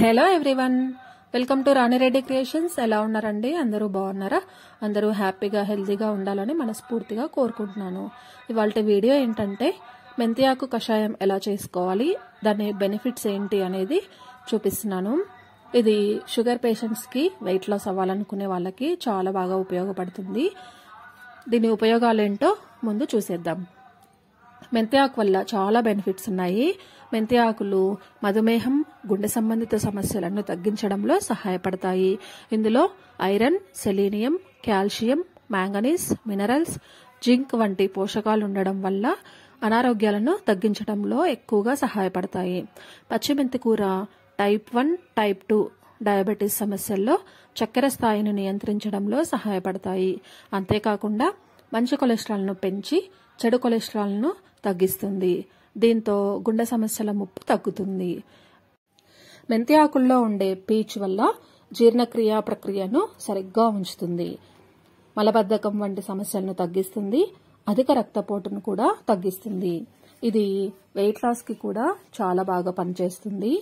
Hello everyone, welcome to Rani Reddy creations. ఎలా ఉన్నారండి? అందరూ బాగున్నారా? అందరూ హ్యాపీగా హెల్తీగా ఉండాలని మనస్ఫూర్తిగా కోరుకుంటున్నాను. ఇవాళ వీడియో ఏంటంటే మెంతి ఆకు కషాయం ఎలా చేసుకోవాలి, దాని బెనిఫిట్స్ ఏంటి అనేది చూపిస్తున్నాను. ఇది షుగర్ పేషెంట్స్కి, వెయిట్ లాస్ అవ్వాలనుకునే వాళ్ళకి చాలా బాగా ఉపయోగపడుతుంది. దీని ఉపయోగాలు ఏంటో ముందు చూసేద్దాం. మెంతి ఆకు వల్ల చాలా బెనిఫిట్స్ ఉన్నాయి. మెంతి ఆకులు మధుమేహం, గుండె సంబంధిత సమస్యలను తగ్గించడంలో సహాయపడతాయి. ఇందులో iron, selenium, calcium, manganese, minerals, zinc వంటి పోషకాలు ఉండడం వల్ల అనారోగ్యాలను తగ్గించడంలో ఎక్కువగా సహాయపడతాయి. పచ్చిమెంతి కూర టైప్ 1, టైప్ 2 డయాబెటీస్ సమస్యల్లో చక్కెర స్థాయిని నియంత్రించడంలో సహాయపడతాయి. అంతేకాకుండా మంచి కొలెస్ట్రాల్ను పెంచి చెడు కొలెస్ట్రాల్ను తగ్గిస్తుంది. దీంతో గుండె సమస్యల ముప్పు తగ్గుతుంది. మెంతి ఆకుల్లో ఉండే పీచు వల్ల జీర్ణక్రియ ప్రక్రియను సరిగ్గా ఉంచుతుంది. మలబద్ధకం వంటి సమస్యలను తగ్గిస్తుంది. అధిక రక్తపోటును కూడా తగ్గిస్తుంది. ఇది వెయిట్ లాస్ కి కూడా చాలా బాగా పనిచేస్తుంది.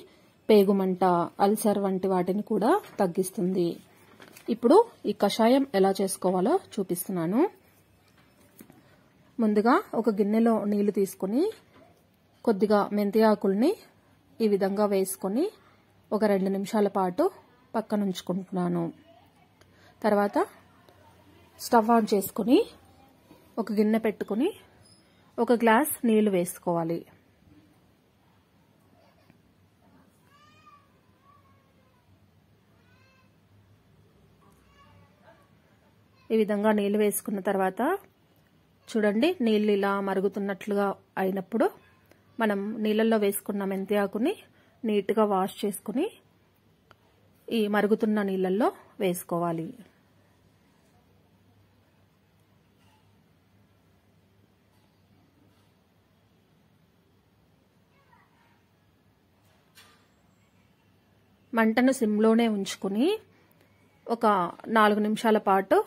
పేగుమంట, అల్సర్ వంటి వాటిని కూడా తగ్గిస్తుంది. ఇప్పుడు ఈ కషాయం ఎలా చేసుకోవాలో చూపిస్తున్నాను. ముందుగా ఒక గిన్నెలో నీళ్లు తీసుకుని కొద్దిగా మెంతి ఆకుల్ని ఈ విధంగా వేసుకొని ఒక 2 నిమిషాల పాటు పక్కన ఉంచుకుంటున్నాను. తర్వాత స్టవ్ ఆన్ చేసుకుని ఒక గిన్నె పెట్టుకుని ఒక గ్లాస్ నీళ్లు వేసుకోవాలి. ఈ విధంగా నీళ్లు వేసుకున్న తర్వాత చూడండి, నీళ్ళు ఇలా మరుగుతున్నట్లుగా అయినప్పుడు మనం నీళ్ళల్లో వేసుకున్న మెంతి ఆకుని నీట్గా వాష్ చేసుకుని ఈ మరుగుతున్న నీళ్ళల్లో వేసుకోవాలి. మంటను సిమ్లోనే ఉంచుకుని ఒక 4 నిమిషాల పాటు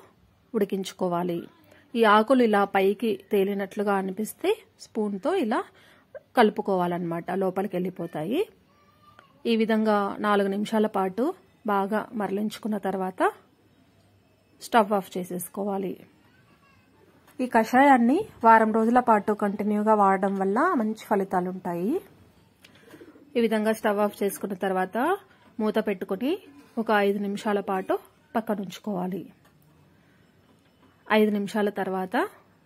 ఉడికించుకోవాలి. ఈ ఆకులు ఇలా పైకి తేలినట్లుగా అనిపిస్తే స్పూన్తో ఇలా కలుపుకోవాలన్నమాట, లోపలికి వెళ్ళిపోతాయి. ఈ విధంగా 4 నిమిషాల పాటు బాగా మరలించుకున్న తర్వాత స్టవ్ ఆఫ్ చేసేసుకోవాలి. ఈ కషాయాన్ని వారం రోజుల పాటు కంటిన్యూగా వాడడం వల్ల మంచి ఫలితాలు ఉంటాయి. ఈ విధంగా స్టవ్ ఆఫ్ చేసుకున్న తర్వాత మూత పెట్టుకుని ఒక 5 నిమిషాల పాటు పక్కన ఉంచుకోవాలి. 5 నిమిషాల తర్వాత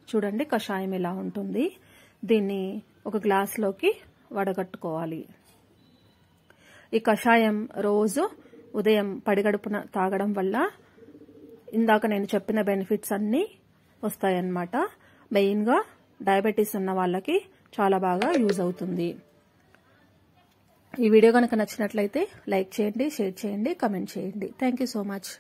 చూడండి కషాయం ఇలా ఉంటుంది. దీన్ని ఒక గ్లాస్లోకి వడగట్టుకోవాలి. ఈ కషాయం రోజు ఉదయం పడిగడుపున తాగడం వల్ల ఇందాక నేను చెప్పిన బెనిఫిట్స్ అన్నీ వస్తాయన్నమాట. మెయిన్గా డయాబెటీస్ ఉన్న వాళ్ళకి చాలా బాగా యూజ్ అవుతుంది. ఈ వీడియో కనుక నచ్చినట్లయితే లైక్ చేయండి, షేర్ చేయండి, కమెంట్ చేయండి. Thank you so much.